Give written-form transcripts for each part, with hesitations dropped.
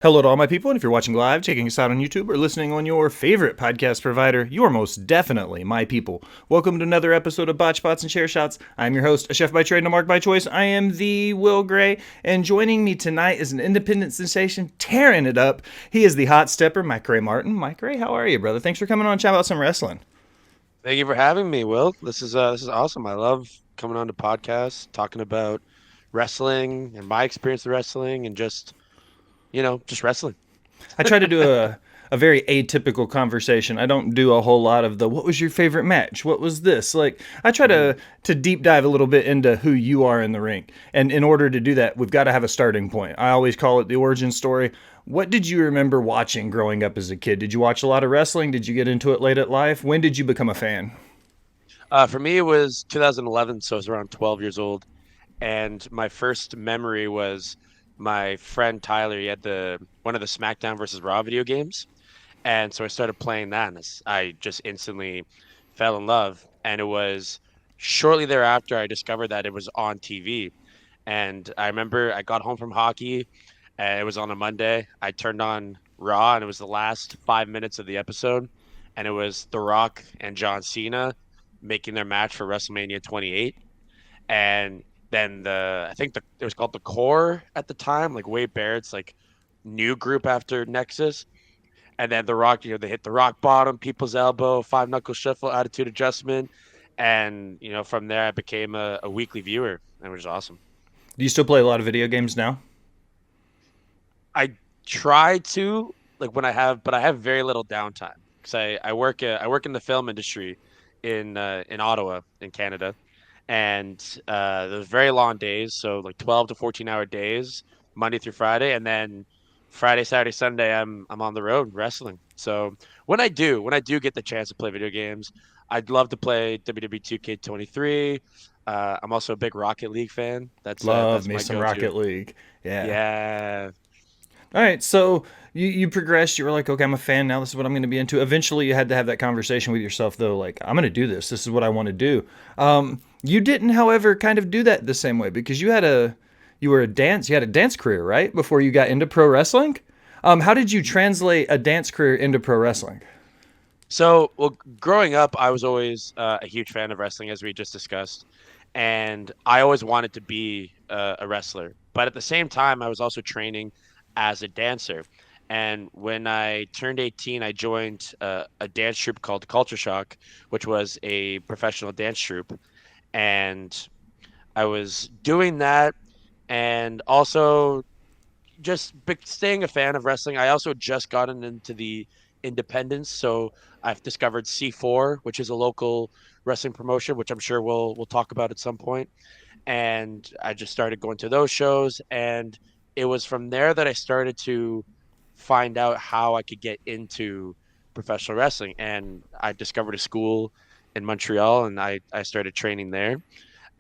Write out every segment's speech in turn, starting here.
Hello to all my people, and if you're watching live, checking us out on YouTube, or listening on your favorite podcast provider, you are most definitely my people. Welcome to another episode of Botched, Bots, and Share Shots. I'm your host, a chef by trade and a mark by choice. I am the Will Gray, and joining me tonight is an independent sensation tearing it up. He is the hot stepper, Macrae Martin. Macrae, how are you, brother? Thanks for coming on and chat about some wrestling. Thank you for having me, Will. This is awesome. I love coming on to podcasts, talking about wrestling and my experience with wrestling and just wrestling. I try to do a very atypical conversation. I don't do a whole lot of the what was your favorite match? What was this? Like I try Mhm. to deep dive a little bit into who you are in the ring. And in order to do that, we've got to have a starting point. I always call it the origin story. What did you remember watching growing up as a kid? Did you watch a lot of wrestling? Did you get into it late at life? When did you become a fan? For me, it was 2011, so I was around 12 years old, and my first memory was my friend Tyler. He had the one of the SmackDown versus Raw video games, and so I started playing that, and I just instantly fell in love. And it was shortly thereafter I discovered that it was on TV. And I remember I got home from hockey, and it was on a Monday. I turned on Raw, and it was the last 5 minutes of the episode, and it was The Rock and John Cena making their match for WrestleMania 28. And then it was called the Core at the time, like Wade Barrett's like new group after Nexus. And then The Rock, they hit the rock bottom, people's elbow, five knuckle shuffle, attitude adjustment. And, from there I became a weekly viewer, and it was awesome. Do you still play a lot of video games now? I try to like when I have, but I have very little downtime because I work in the film industry in Ottawa in Canada, and there's very long days, so like 12 to 14 hour days, Monday through Friday, and then Friday, Saturday, Sunday I'm on the road wrestling. So when I do get the chance to play video games, I'd love to play WWE 2K23. I'm also a big Rocket League fan. Love That's me my some go-to. Rocket League. Yeah. Yeah. All right, so you progressed. You were like, okay, I'm a fan now. This is what I'm going to be into. Eventually, you had to have that conversation with yourself, though. Like, I'm going to do this. This is what I want to do. You didn't, however, kind of do that the same way because you had a dance career, right? Before you got into pro wrestling. How did you translate a dance career into pro wrestling? So, growing up, I was always a huge fan of wrestling, as we just discussed, and I always wanted to be a wrestler. But at the same time, I was also training as a dancer. And when I turned 18, I joined a dance troupe called Culture Shock, which was a professional dance troupe. And I was doing that, and also staying a fan of wrestling. I also just gotten into the independents, so I've discovered C4, which is a local wrestling promotion, which I'm sure we'll talk about at some point. And I just started going to those shows, and it was from there that I started to find out how I could get into professional wrestling. And I discovered a school in Montreal, and I started training there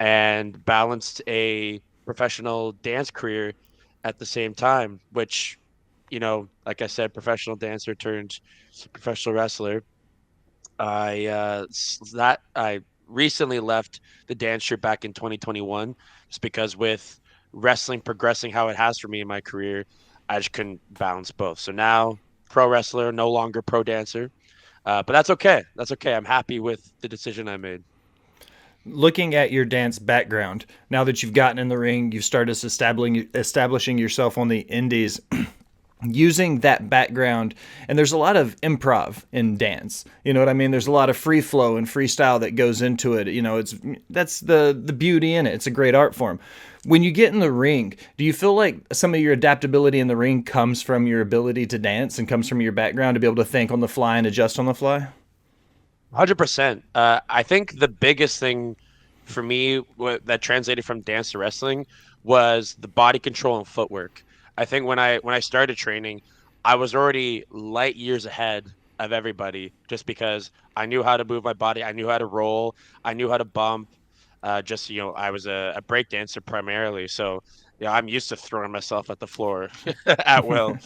and balanced a professional dance career at the same time, which, like I said, professional dancer turned professional wrestler. I recently left the dance troupe back in 2021 just because with wrestling progressing how it has for me in my career, I just couldn't balance both. So now pro wrestler, no longer pro dancer. But that's okay. That's okay. I'm happy with the decision I made. Looking at your dance background, now that you've gotten in the ring, you've started establishing yourself on the indies. Using that background, and there's a lot of improv in dance, you know what I mean, there's a lot of free flow and freestyle that goes into it, it's that's the beauty in it. It's a great art form. When you get in the ring, do you feel like some of your adaptability in the ring comes from your ability to dance and comes from your background to be able to think on the fly and adjust on the fly? 100%. I think the biggest thing for me that translated from dance to wrestling was the body control and footwork. I think when I started training, I was already light years ahead of everybody just because I knew how to move my body, I knew how to roll, I knew how to bump. I was a break dancer primarily, so yeah, I'm used to throwing myself at the floor at will.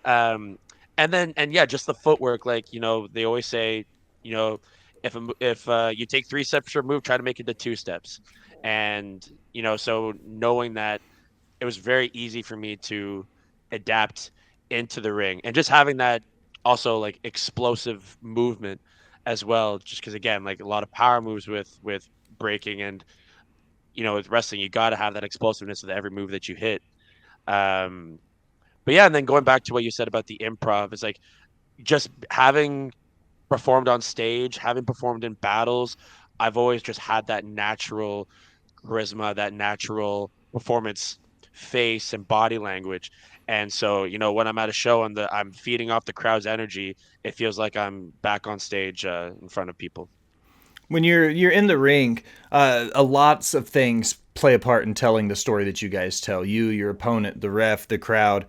Um, and yeah, just the footwork, like they always say, you know, if you take 3 steps for a move, try to make it to 2 steps. And so knowing that, it was very easy for me to adapt into the ring, and just having that also like explosive movement as well. Just because again, like a lot of power moves with breaking, and with wrestling, you got to have that explosiveness with every move that you hit. Um, but yeah, and then going back to what you said about the improv, it's like just having performed on stage, having performed in battles, I've always just had that natural charisma, that natural performance face and body language. And so, when I'm at a show and I'm feeding off the crowd's energy, it feels like I'm back on stage in front of people. When you're in the ring, a lots of things play a part in telling the story that you guys tell. You, your opponent, the ref, the crowd.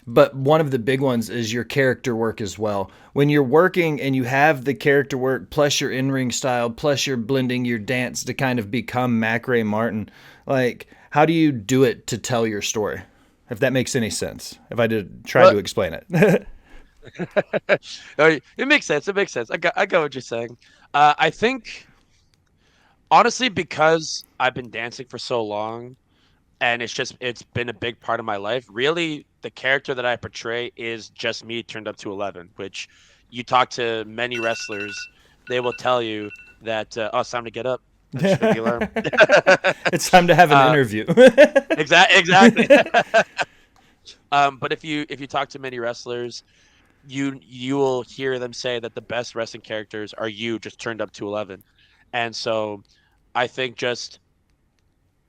But one of the big ones is your character work as well. When you're working and you have the character work plus your in-ring style plus you're blending your dance to kind of become Macrae Martin, like how do you do it to tell your story? If that makes any sense. If I did try Well, to explain it. it makes sense. It makes sense. I got what you're saying. I think honestly, because I've been dancing for so long, and it's been a big part of my life. Really, the character that I portray is just me turned up to 11. Which you talk to many wrestlers, they will tell you that it's time to get up. I just heard the alarm. It's time to have an uh, interview. exactly. But if you talk to many wrestlers, you will hear them say that the best wrestling characters are you just turned up to 11. And so I think just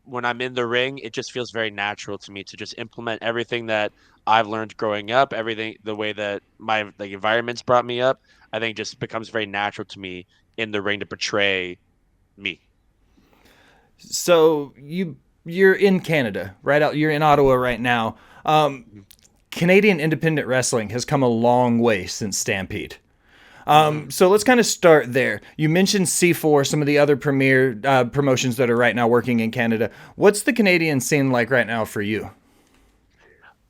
when I'm in the ring, it just feels very natural to me to just implement everything that I've learned growing up, everything the way that my like environments brought me up. I think just becomes very natural to me in the ring to portray me. So you're in Canada, right out. You're in Ottawa right now. Canadian independent wrestling has come a long way since Stampede. Mm-hmm. So let's kind of start there. You mentioned C4, some of the other premier promotions that are right now working in Canada. What's the Canadian scene like right now for you?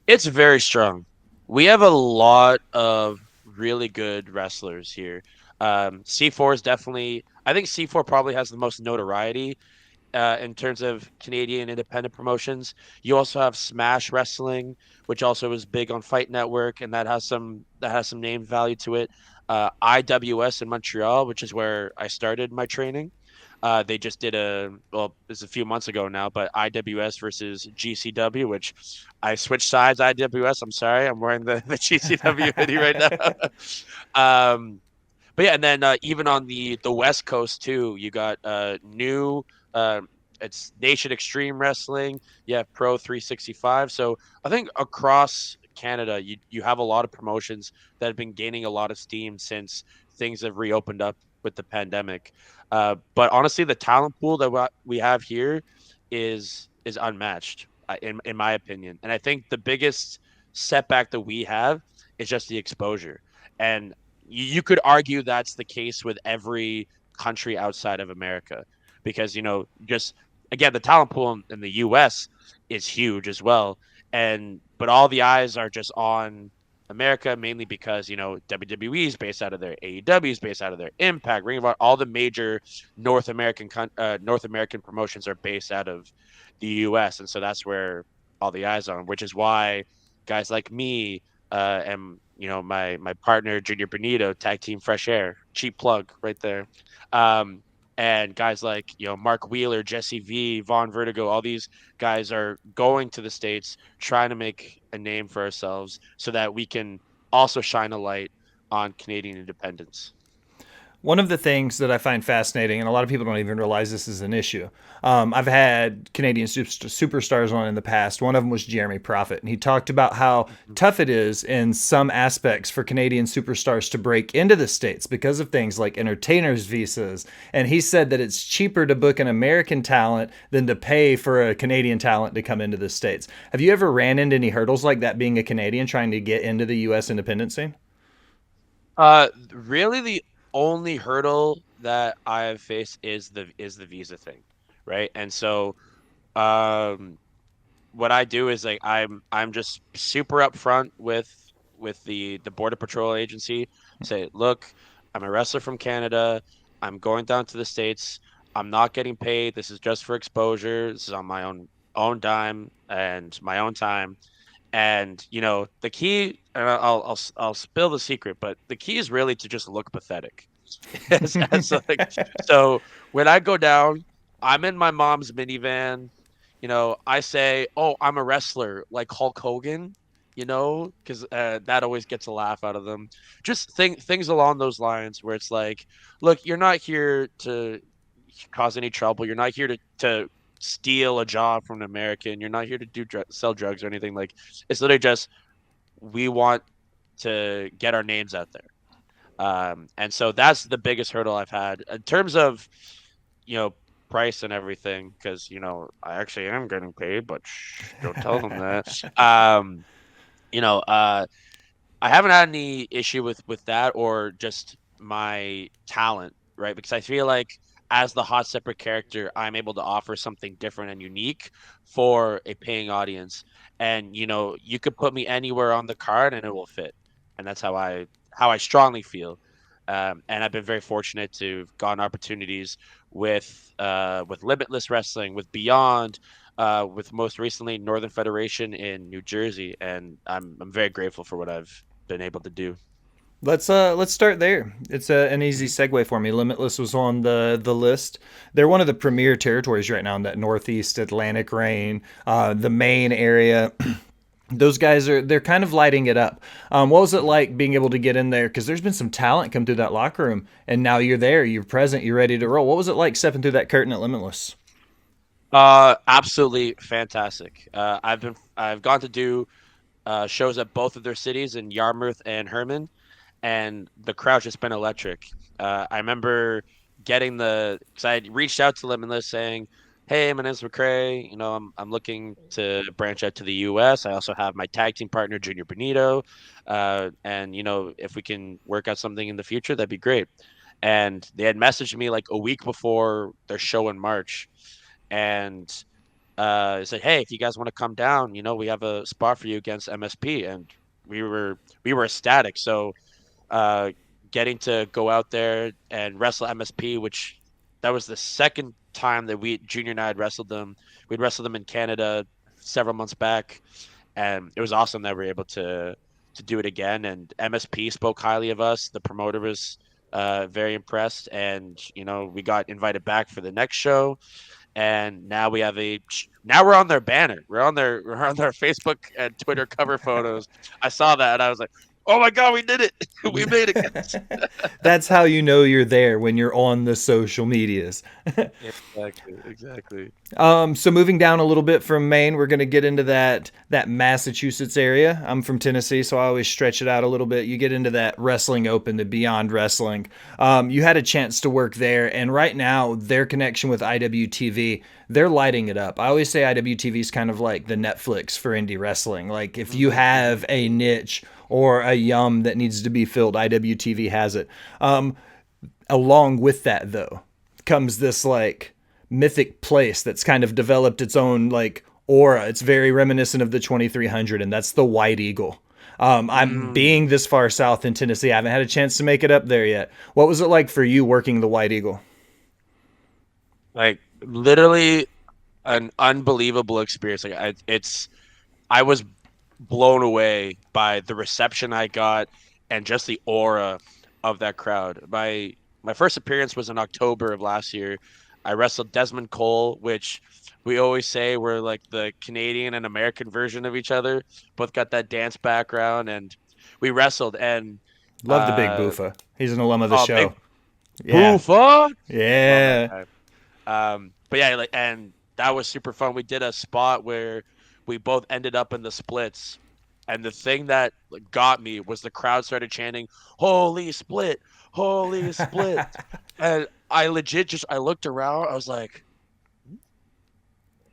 It's very strong. We have a lot of really good wrestlers here. C4 is definitely, I think C4 probably has the most notoriety in terms of Canadian independent promotions. You also have Smash Wrestling, which also is big on Fight Network, and that has some name value to it. IWS in Montreal, which is where I started my training. They just did it's a few months ago now, but IWS versus GCW, which I switched sides. IWS. I'm sorry, I'm wearing the GCW hoodie right now. um, but yeah, and then even on the West Coast too, you got new. Uh, it's Nation Extreme Wrestling. You have Pro 365. So I think across Canada, you have a lot of promotions that have been gaining a lot of steam since things have reopened up with the pandemic. But honestly, the talent pool that we have here is unmatched in my opinion. And I think the biggest setback that we have is just the exposure. And you could argue that's the case with every country outside of America because just again the talent pool in the US is huge as well, and but all the eyes are just on America mainly because WWE is based out of there, AEW is based out of there, Impact, Ring of Honor, all the major North American promotions are based out of the US, and so that's where all the eyes are on, which is why guys like me and my partner Junior Benito, tag team Fresh Air, cheap plug right there. Um, and guys like Mark Wheeler, Jesse V, Vaughn Vertigo, all these guys are going to the States trying to make a name for ourselves so that we can also shine a light on Canadian independence. One of the things that I find fascinating, and a lot of people don't even realize this is an issue. I've had Canadian superstars on in the past. One of them was Jeremy Prophet, and he talked about how tough it is in some aspects for Canadian superstars to break into the States because of things like entertainers' visas. And he said that it's cheaper to book an American talent than to pay for a Canadian talent to come into the States. Have you ever ran into any hurdles like that being a Canadian trying to get into the U.S. independent scene? Really, the only hurdle that I have faced is the visa thing, right? And so, um, what I do is like I'm just super upfront with the Border Patrol agency. Say, look, I'm a wrestler from Canada. I'm going down to the States. I'm not getting paid. This is just for exposure. This is on my own dime and my own time. And the key, and I'll spill the secret, but the key is really to just look pathetic. As like, so when I go down, I'm in my mom's minivan. I say, "Oh, I'm a wrestler, like Hulk Hogan." Because that always gets a laugh out of them. Just things along those lines, where it's like, look, you're not here to cause any trouble. You're not here to steal a job from an American. You're not here to sell drugs or anything. Like, it's literally just, we want to get our names out there. And so that's the biggest hurdle I've had in terms of, you know, price and everything, because, I actually am getting paid, but shh, don't tell them that. Um, you know, uh, I haven't had any issue with that, or just my talent, right? Because I feel like, as the hot separate character, I'm able to offer something different and unique for a paying audience. And you could put me anywhere on the card and it will fit. And that's how I strongly feel. And I've been very fortunate to have gotten opportunities with Limitless Wrestling, with Beyond, with most recently Northern Federation in New Jersey, and I'm very grateful for what I've been able to do. Let's start there. It's an easy Mhm. segue for me. Limitless was on the list. They're one of the premier territories right now in that Northeast Atlantic reign, the Maine area. Those guys they're kind of lighting it up. What was it like being able to get in there? Because there's been some talent come through that locker room, and now you're there, you're present, you're ready to roll. What was it like stepping through that curtain at Limitless? Absolutely fantastic. I've gone to do shows at both of their cities, in Yarmouth and Herman, and the crowd's just been electric. I remember because I had reached out to Limitless saying, "Hey, my name's Macrae. I'm looking to branch out to the U.S. I also have my tag team partner, Junior Benito, and if we can work out something in the future, that'd be great." And they had messaged me like a week before their show in March, and said, "Hey, if you guys want to come down, we have a spot for you against MSP." And we were ecstatic. So, uh, getting to go out there and wrestle MSP, which that was the second time that Junior and I had wrestled them. We'd wrestled them in Canada several months back, and it was awesome that we were able to do it again. And MSP spoke highly of us. The promoter was very impressed, and we got invited back for the next show. And now we're on their banner. We're on their Facebook and Twitter cover photos. I saw that and I was like, "Oh my god, we did it! We made it, guys!" That's how you know you're there when you're on the social medias. Exactly, exactly. So moving down a little bit from Maine, we're going to get into that Massachusetts area. I'm from Tennessee, so I always stretch it out a little bit. You get into that Wrestling Open, the Beyond Wrestling. You had a chance to work there, and right now their connection with IWTV, they're lighting it up. I always say IWTV is kind of like the Netflix for indie wrestling. Like if you Hmm, hmm. have a niche or a yum that needs to be filled, IWTV has it. Along with that, though, comes this like mythic place that's kind of developed its own like aura. It's very reminiscent of the 2300, and that's the White Eagle. I'm Mm. being this far south in Tennessee. I haven't had a chance to make it up there yet. What was it like for you working the White Eagle? Like, literally an unbelievable experience. Like, I was blown away by the reception I got and just the aura of that crowd. My first appearance was in October of last year. I wrestled Desmond Cole, which we always say we're like the Canadian and American version of each other. Both got that dance background, and we wrestled. And Love the Big uh, Boofa. He's an alum of the oh, show. big Yeah. boofa! Love that Yeah. guy. But yeah, like, and that was super fun. We did a spot where we both ended up in the splits, and the thing that like, got me was the crowd started chanting, "Holy split! Holy split!" And I legit just I looked around. I was like,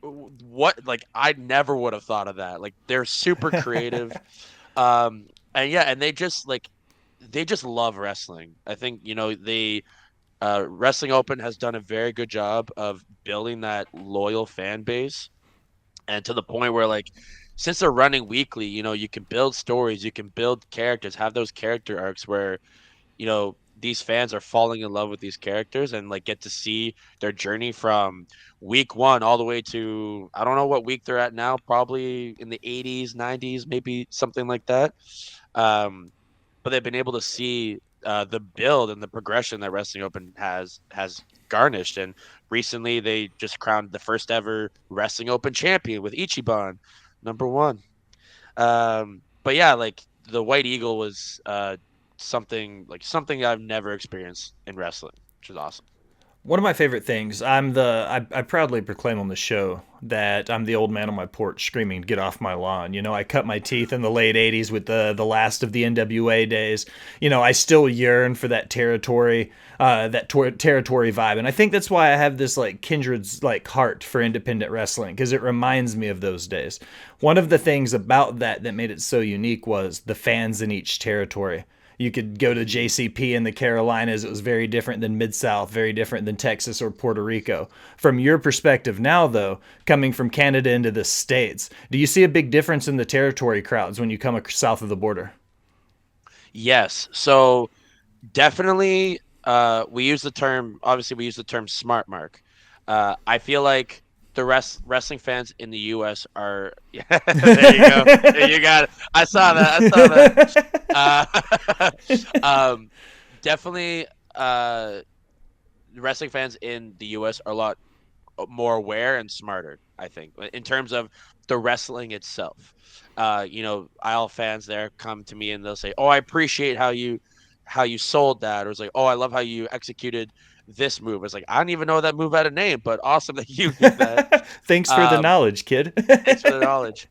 "What?" Like, I never would have thought of that. Like, they're super creative. And yeah, and they just love wrestling. I think they Wrestling Open has done a very good job of building that loyal fan base, and to the point where, like, since they're running weekly, you can build stories, you can build characters, have those character arcs where, you know, these fans are falling in love with these characters and like get to see their journey from week one all the way to I don't know what week they're at now, probably in the 80s, 90s, maybe something like that. Um, but they've been able to see the build and the progression that Wrestling Open has garnished. And recently, they just crowned the first ever Wrestling Open champion with Ichiban, number one. But yeah, like the White Eagle was something I've never experienced in wrestling, which is awesome. One of my favorite things, I proudly proclaim on the show that I'm the old man on my porch screaming, "Get off my lawn!" You know, I cut my teeth in the late '80s with the last of the NWA days. You know, I still yearn for that territory, territory vibe, and I think that's why I have this like kindred's like heart for independent wrestling because it reminds me of those days. One of the things about that made it so unique was the fans in each territory. You could go to JCP in the Carolinas. It was very different than Mid South, very different than Texas or Puerto Rico. From your perspective now, though, coming from Canada into the States, do you see a big difference in the territory crowds when you come south of the border? Yes, so definitely, we use the term smart mark. I feel like the wrestling fans in the U.S. are. Yeah, there you go. You got it. I saw that. I saw that. Um, definitely, the wrestling fans in the U.S. are a lot more aware and smarter, I think, in terms of the wrestling itself. IL fans there come to me and they'll say, "Oh, I appreciate how you sold that," or it's like, "Oh, I love how you executed this move." It's like I don't even know that move had a name, but awesome that you knew that. Thanks for the Um, knowledge, kid. Thanks for the knowledge.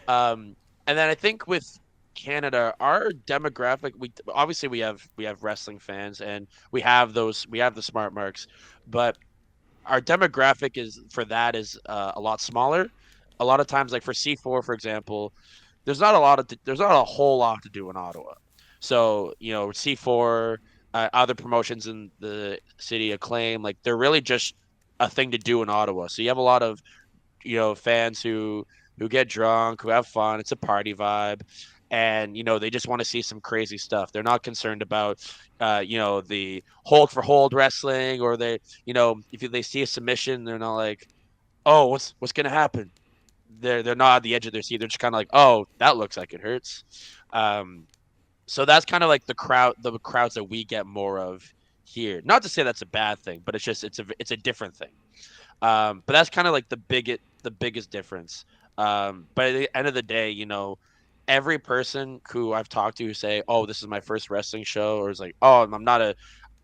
And then I think with Canada, our demographic, we have wrestling fans and we have the smart marks, but our demographic is a lot smaller. A lot of times, like for C4, for example, there's not a whole lot to do in Ottawa. So C4, other promotions in the city, Acclaim, like they're really just a thing to do in Ottawa. So you have a lot of fans who get drunk, who have fun. It's a party vibe, and they just want to see some crazy stuff. They're not concerned about the hold for hold wrestling, or if they see a submission, they're not like, oh, what's gonna happen. They're not at the edge of their seat. They're just kind of like, oh, that looks like it hurts. Um, so that's kind of like the crowds that we get more of here. Not to say that's a bad thing, but it's a different thing. But that's kind of like the biggest difference. But at the end of the day, every person who I've talked to who say, "Oh, this is my first wrestling show," or is like, "Oh, I'm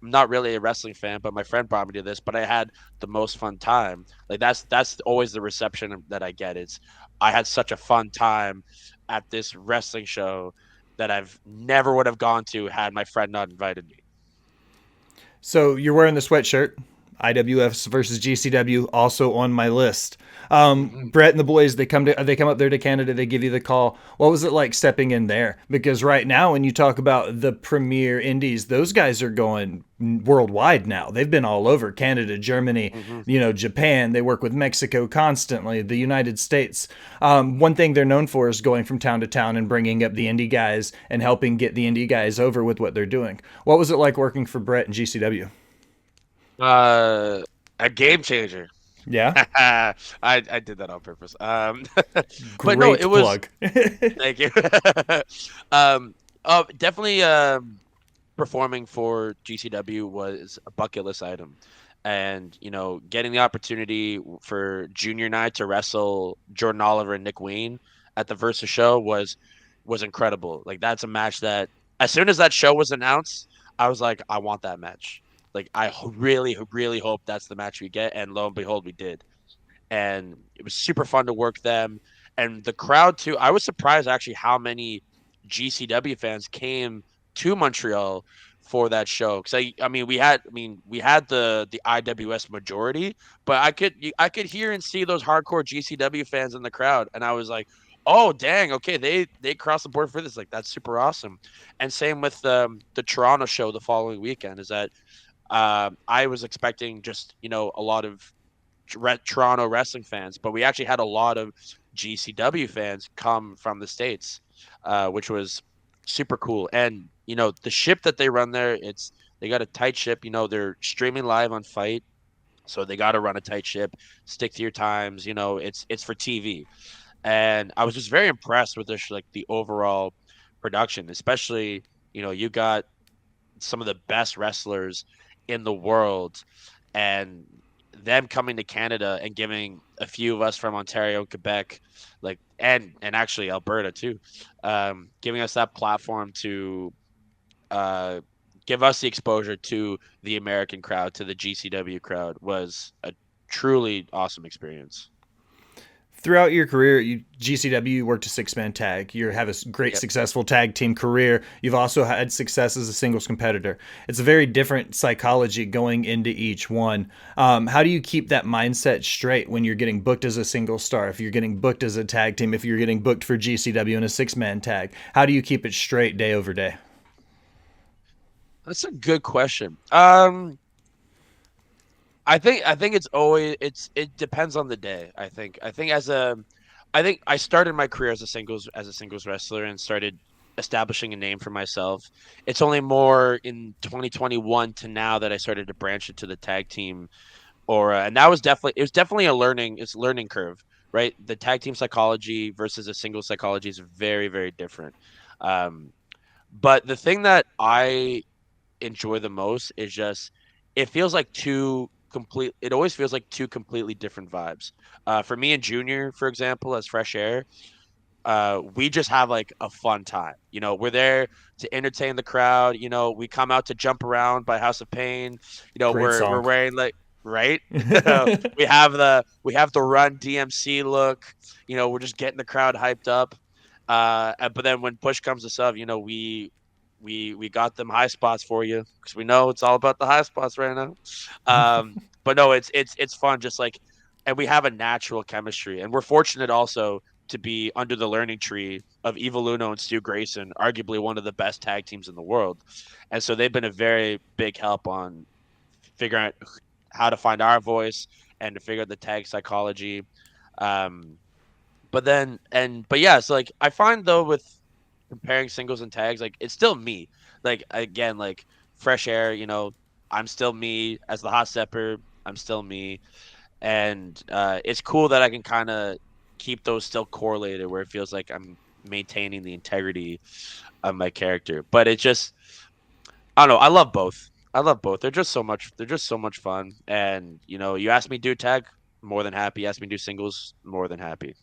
not really a wrestling fan, but my friend brought me to this, but I had the most fun time." Like that's always the reception that I get. It's I had such a fun time at this wrestling show that I've never would have gone to had my friend not invited me. So you're wearing the sweatshirt. IWF versus GCW also on my list. Mhm. Brett and the boys they come up there to Canada. They give you the call. What was it like stepping in there? Because right now, when you talk about the premier indies, those guys are going worldwide now. They've been all over Canada, Germany, Mhm. Japan. They work with Mexico constantly. The United States. One thing they're known for is going from town to town and bringing up the indie guys and helping get the indie guys over with what they're doing. What was it like working for Brett and GCW? Uh, a game changer. Yeah. I did that on purpose. But no, it Great was. plug. Thank you. um, definitely. Performing for GCW was a bucket list item, and getting the opportunity for Junior Night to wrestle Jordan Oliver and Nick Wayne at the Versus show was incredible. Like that's a match that as soon as that show was announced, I was like, I want that match. Like really, really hope that's the match we get, and lo and behold, we did. And it was super fun to work them, and the crowd too. I was surprised actually how many GCW fans came to Montreal for that show because we had the IWS majority, but I could hear and see those hardcore GCW fans in the crowd, and I was like, oh dang, okay, they crossed the board for this. Like that's super awesome. And same with the Toronto show the following weekend. Is that I was expecting just a lot of Toronto wrestling fans, but we actually had a lot of GCW fans come from the States, which was super cool. And the ship that they run there, They got a tight ship. You know, they're streaming live on Fight, so they got to run a tight ship, stick to your times. You know, it's for TV, and I was just very impressed with this, like the overall production, especially you got some of the best wrestlers in the world, and them coming to Canada and giving a few of us from Ontario, Quebec, like and actually Alberta too, giving us that platform to uh, give us the exposure to the American crowd, to the GCW crowd, was a truly awesome experience. Throughout your career, GCW, you worked a six-man tag. You have a great Yep. successful tag team career. You've also had success as a singles competitor. It's a very different psychology going into each one. How do you keep that mindset straight when you're getting booked as a single star, if you're getting booked as a tag team, if you're getting booked for GCW in a six-man tag? How do you keep it straight day over day? That's a good question. I think it depends on the day. I think I started my career as a singles wrestler and started establishing a name for myself. It's only more in 2021 to now that I started to branch into the tag team aura, and that was definitely it was definitely a learning curve, right? The tag team psychology versus a single psychology is very, very different. Um, but the thing that I enjoy the most is just it feels like it always feels like two completely different vibes. For me and Junior, for example, as Fresh Air, we just have like a fun time. We're there to entertain the crowd. We come out to jump around by House of Pain. Great We're song. wearing like right. We have the Run DMC look. We're just getting the crowd hyped up. But then when push comes to shove, we got them high spots for you because we know it's all about the high spots right now. But no, it's fun. Just like, and we have a natural chemistry, and we're fortunate also to be under the learning tree of Evil Uno and Stu Grayson, arguably one of the best tag teams in the world. And so they've been a very big help on figuring out how to find our voice and to figure out the tag psychology. Um, but yeah, so like I find though with comparing singles and tags, like it's still me. Like again, like Fresh Air, I'm still me as the hot stepper. I'm still me, and it's cool that I can kind of keep those still correlated, where it feels like I'm maintaining the integrity of my character. But it just, I don't know. I love both. I love both. They're just so much. They're just so much fun. And you ask me to do tag, more than happy. You ask me to do singles, more than happy.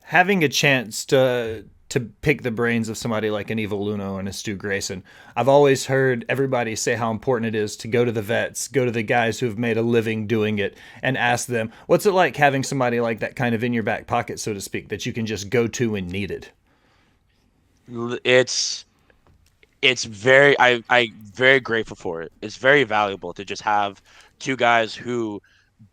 Having a chance to pick the brains of somebody like an Evil Luno and a Stu Grayson, I've always heard everybody say how important it is to go to the vets, go to the guys who've made a living doing it, and ask them, what's it like having somebody like that kind of in your back pocket, so to speak, that you can just go to when needed? It's it's very, I very grateful for it. It's very valuable to just have two guys who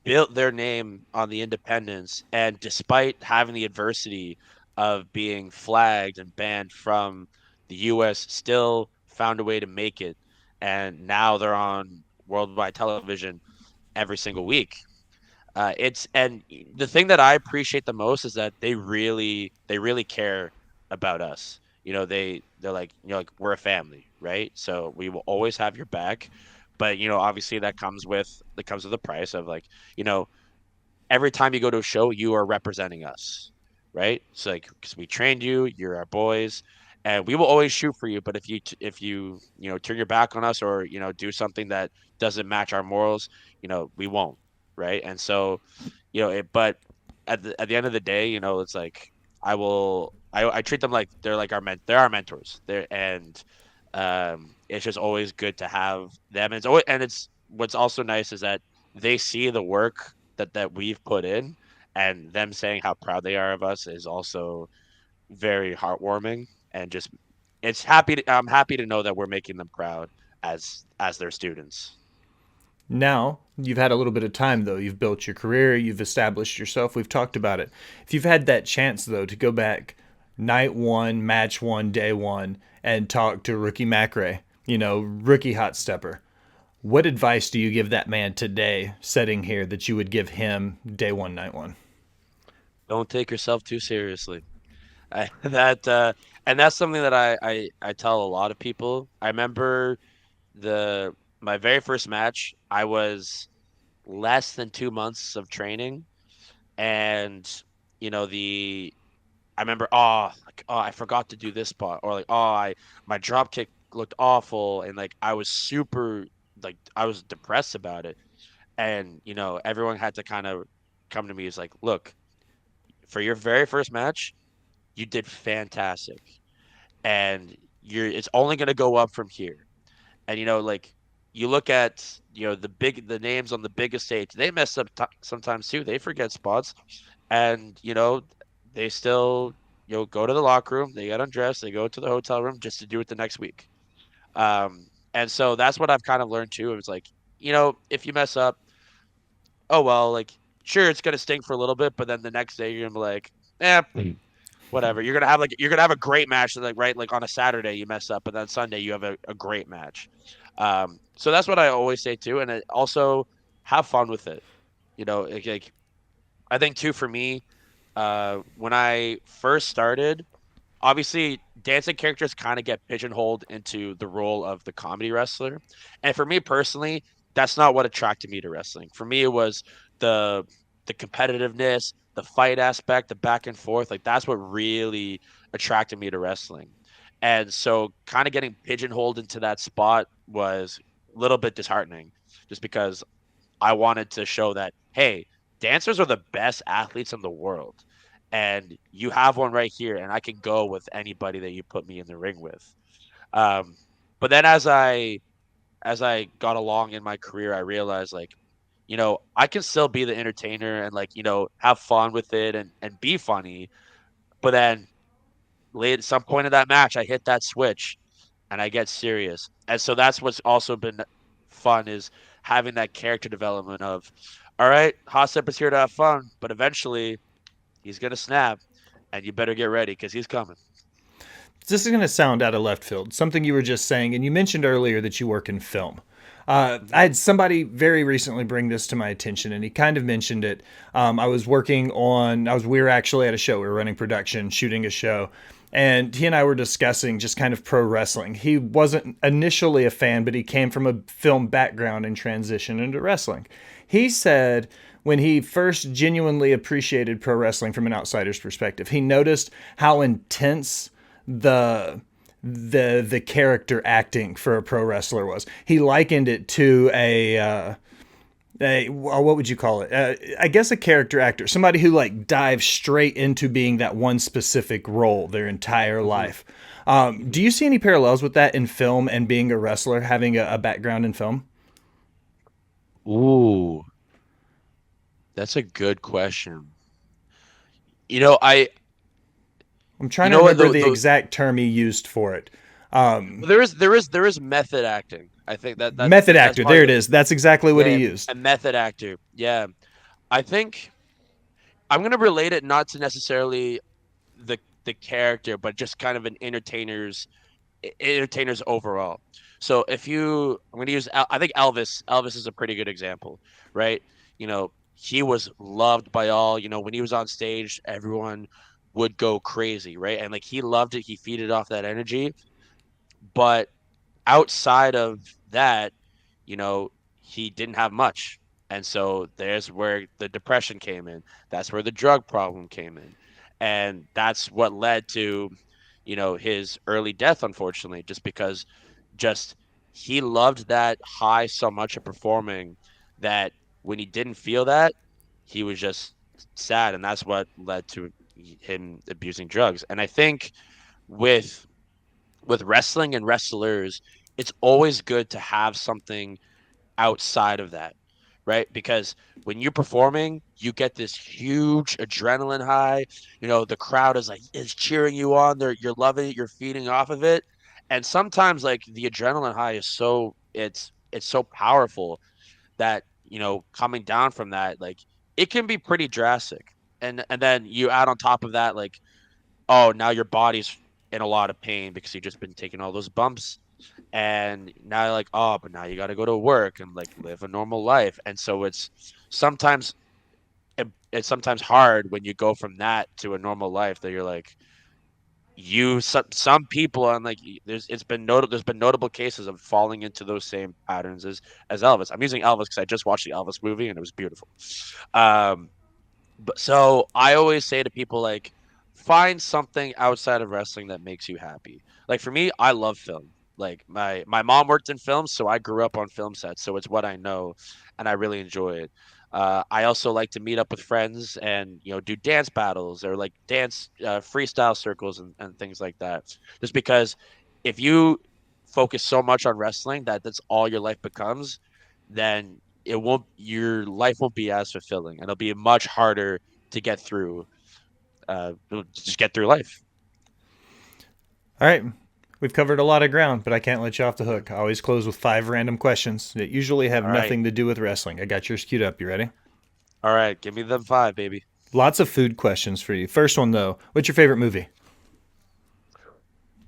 built their name on the independents, and despite having the adversity of being flagged and banned from the US, still found a way to make it, and now they're on worldwide television every single week. It's and the thing that I appreciate the most is that they really care about us. They're like, like we're a family, right? So we will always have your back. But obviously that comes with a price of like, you know, every time you go to a show, you are representing us, right? So like, because we trained you, you're our boys, and we will always shoot for you. But if you turn your back on us, or do something that doesn't match our morals, we won't, right? And so, but at the end of the day, it's like I treat them like they're our mentors. It's just always good to have them. And it's what's also nice is that they see the work that we've put in, and them saying how proud they are of us is also very heartwarming, and just I'm happy to know that we're making them proud as their students. Now, you've had a little bit of time, though. You've built your career, you've established yourself. We've talked about it. If you've had that chance, though, to go back night one, match one, day one, and talk to rookie Macrae, rookie hot stepper, what advice do you give that man today, sitting here, that you would give him day one, night one? Don't take yourself too seriously. And that's something that I tell a lot of people. I remember the my very first match, I was less than 2 months of training, and the I remember, like, I forgot to do this spot, or like, I my drop kick looked awful, and like I was super, like, I was depressed about it. And everyone had to kind of come to me as like, look, for your very first match, you did fantastic, and it's only going to go up from here. And like, you look at the names on the biggest stage, they mess up sometimes too. They forget spots, and they still go to the locker room, they get undressed, they go to the hotel room just to do it the next week. And so that's what I've kind of learned too. It was like, if you mess up, oh well, like, sure, it's gonna sting for a little bit, but then the next day you're gonna be like, eh, whatever. You're gonna have a great match, like, right, like on a Saturday you mess up, but then Sunday you have a great match. So that's what I always say too, and also have fun with it. Like, I think too, for me, when I first started, obviously dancing characters kind of get pigeonholed into the role of the comedy wrestler. And for me personally, that's not what attracted me to wrestling. For me, it was the the competitiveness, the fight aspect, the back and forth. Like, that's what really attracted me to wrestling. And so kind of getting pigeonholed into that spot was a little bit disheartening, just because I wanted to show that, hey, dancers are the best athletes in the world. And you have one right here, and I can go with anybody that you put me in the ring with. Um, but then as I got along in my career, I realized, like, I can still be the entertainer and, like, have fun with it and be funny. But then late at some point of that match, I hit that switch and I get serious. And so that's what's also been fun, is having that character development of, all right, Hotstep is here to have fun, but eventually he's gonna snap, and you better get ready because he's coming. This is going to sound out of left field, something you were just saying, and you mentioned earlier that you work in film. I had somebody very recently bring this to my attention, and he kind of mentioned it. We were actually at a show, we were running production, shooting a show, and he and I were discussing just kind of pro wrestling. He wasn't initially a fan, but he came from a film background and transitioned into wrestling. He said when he first genuinely appreciated pro wrestling from an outsider's perspective, he noticed how intense the the character acting for a pro wrestler was. He likened it to a what would you call it? I guess a character actor, somebody who like dives straight into being that one specific role their entire Mm-hmm. life. Mm-hmm. Do you see any parallels with that in film and being a wrestler, having a background in film? Ooh, that's a good question. You know, I, I'm you trying to know what, remember the the exact term he used for it. there is method acting. I think Method that's actor. probably There it the, is. That's exactly what he yeah, used. a method actor. Yeah, I think I'm gonna relate it not to necessarily the character, but just kind of an entertainers overall. So if I'm going to use, I think Elvis. Elvis is a pretty good example, right? He was loved by all. When he was on stage, everyone would go crazy, right? And like, he loved it. He feeded off that energy. But outside of that, you know, he didn't have much. And so there's where the depression came in. That's where the drug problem came in. And that's what led to, his early death, unfortunately, just because, just he loved that high so much of performing, that when he didn't feel that, he was just sad. And that's what led to him abusing drugs. And I think with wrestling and wrestlers, it's always good to have something outside of that, right? Because when you're performing, you get this huge adrenaline high. The crowd is cheering you on. You're loving it. You're feeding off of it. And sometimes, like, the adrenaline high is it's so powerful that, coming down from that, like, it can be pretty drastic. And then you add on top of that, like, oh, now your body's in a lot of pain because you've just been taking all those bumps, and now you're like, oh, but now you got to go to work and, like, live a normal life. And so sometimes it's sometimes hard when you go from that to a normal life, that you're like, some people on like there's been notable cases of falling into those same patterns as Elvis. I'm using Elvis because I just watched the Elvis movie and it was beautiful. Um, but so I always say to people like find something outside of wrestling that makes you happy. Like for me, I love film. Like my mom worked in film, so I grew up on film sets, so it's what I know and I really enjoy it. I also like to meet up with friends and do dance battles or like dance freestyle circles and things like that. Just because if you focus so much on wrestling that that's all your life becomes, then your life won't be as fulfilling and it'll be much harder to get through just get through life. All right. We've covered a lot of ground, but I can't let you off the hook. I always close with 5 random questions that usually have All right. nothing to do with wrestling. I got yours queued up. You ready? All right, give me them five, baby. Lots of food questions for you. First one, though. What's your favorite movie?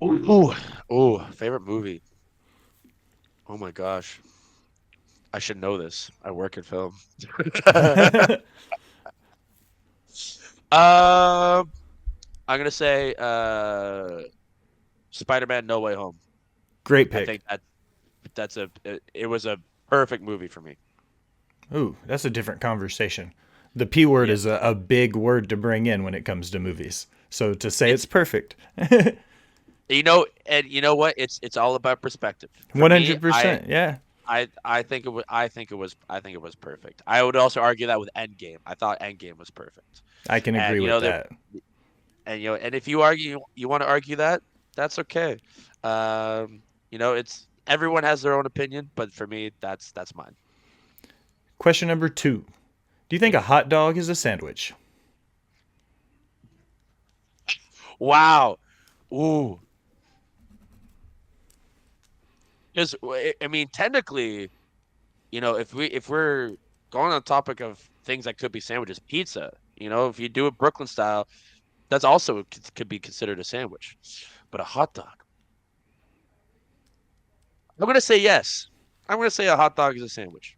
Ooh, ooh, favorite movie. Oh my gosh. I should know this. I work in film. um I'm gonna say Spider-Man No Way Home. Great I pick. think it was a perfect movie for me. Ooh, that's a different conversation. The P word Yeah. is a big word to bring in when it comes to movies. So to say it's It's perfect. and you know what? It's all about perspective. For me, 100%. Yeah. I think it was perfect. I would also argue that with Endgame. I thought Endgame was perfect. I can And agree with that. and if you argue you want to argue that, that's okay. It's everyone has their own opinion, but for me, that's mine. Question number 2. Do you think a hot dog is a sandwich? Wow. Ooh. Because I mean, technically, if we're going on the topic of things that could be sandwiches, pizza. If you do it Brooklyn style, that's also could be considered a sandwich. But a hot dog, I'm gonna say yes. I'm gonna say a hot dog is a sandwich.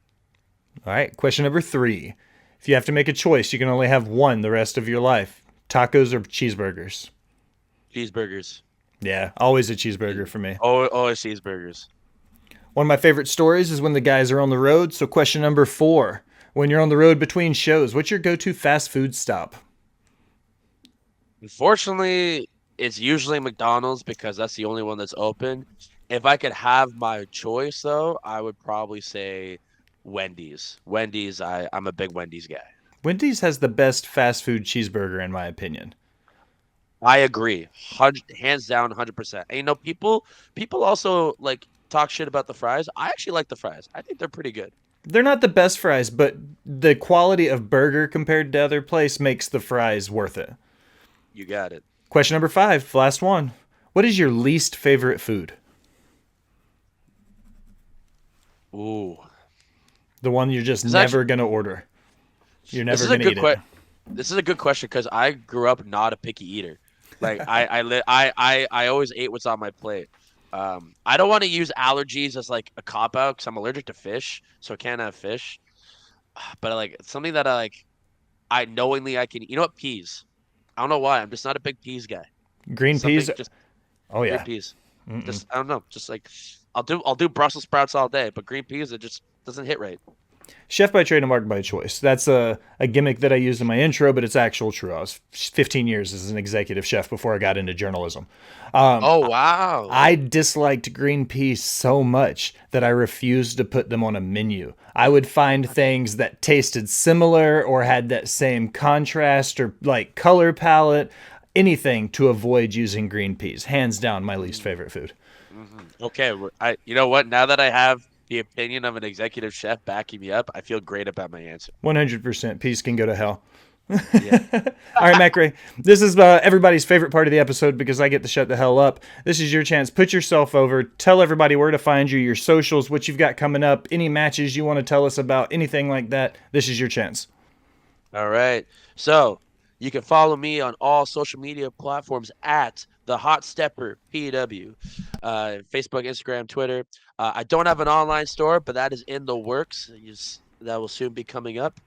All right. Question number 3. If you have to make a choice, you can only have one the rest of your life, tacos or cheeseburgers? Cheeseburgers. Yeah, always a cheeseburger for me. Oh, cheeseburgers. One of my favorite stories is when the guys are on the road. So, question number 4. When you're on the road between shows, what's your go to fast food stop? Unfortunately, it's usually McDonald's because that's the only one that's open. If I could have my choice, though, I would probably say Wendy's. Wendy's, I'm a big Wendy's guy. Wendy's has the best fast food cheeseburger, in my opinion. I agree, hands down, 100%. And people also like talk shit about the fries. I actually like the fries. I think they're pretty good. They're not the best fries, but the quality of burger compared to other place makes the fries worth it. You got it. Question number 5, last one. What is your least favorite food? Ooh, The one you're just this actually never going to order. You're this never is a going to good eat it. question. This is a good question because I grew up not a picky eater. Like I always ate what's on my plate. I don't want to use allergies as like a cop out because I'm allergic to fish, so I can't have fish. But like something that I knowingly I can. You know what? Peas. I don't know why. I'm just not a big peas guy. Green peas? Something just Oh, green yeah. peas. Mm-mm. Just I don't know. Just like I'll do Brussels sprouts all day, but green peas it just doesn't hit right. Chef by trade and mark by choice. That's a gimmick that I used in my intro, but it's actual true. I was 15 years as an executive chef before I got into journalism. Um, Oh wow. I disliked green peas so much that I refused to put them on a menu. I would find things that tasted similar or had that same contrast or like color palette, anything to avoid using green peas. Hands down, my least favorite food. Okay, I you know what? Now that I have the opinion of an executive chef backing me up, I feel great about my answer. 100% peas can go to hell. Yeah. All right, Macrae. This is everybody's favorite part of the episode because I get to shut the hell up. This is your chance. Put yourself over. Tell everybody where to find you, your socials, what you've got coming up, any matches you want to tell us about, anything like that. This is your chance. All right. So you can follow me on all social media platforms at the Hot Stepper PW, Facebook, Instagram, Twitter. I don't have an online store, but that is in the works. That will soon be coming up.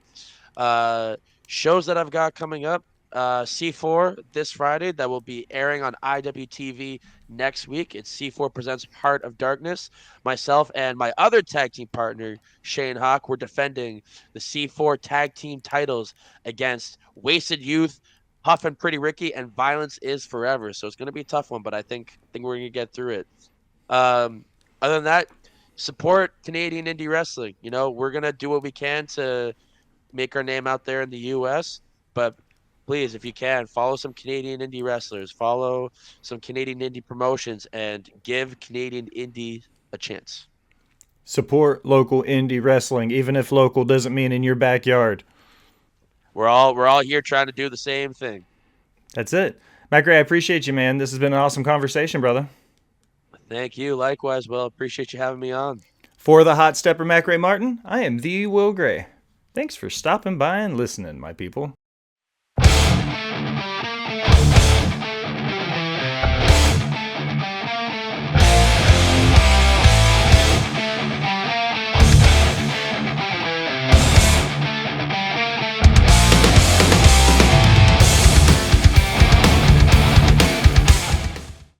Uh, Shows that I've got coming up. C4 this Friday that will be airing on IWTV next week. It's C4 Presents Heart of Darkness. Myself and my other tag team partner, Shane Hawk, we're defending the C4 tag team titles against Wasted Youth, Huff and Pretty Ricky, and Violence is Forever. So it's going to be a tough one, but I think we're going to get through it. Um, Other than that, support Canadian indie wrestling. You know, we're going to do what we can to make our name out there in the US. But please, if you can, follow some Canadian indie wrestlers, follow some Canadian indie promotions, and give Canadian indie a chance. Support local indie wrestling, even if local doesn't mean in your backyard. We're all here trying to do the same thing. That's it. Macrae, I appreciate you, man. This has been an awesome conversation, brother. Thank you. Likewise, Will. Appreciate you having me on. For the Hot Stepper Macrae Martin, I am the Will Gray. Thanks for stopping by and listening, my people.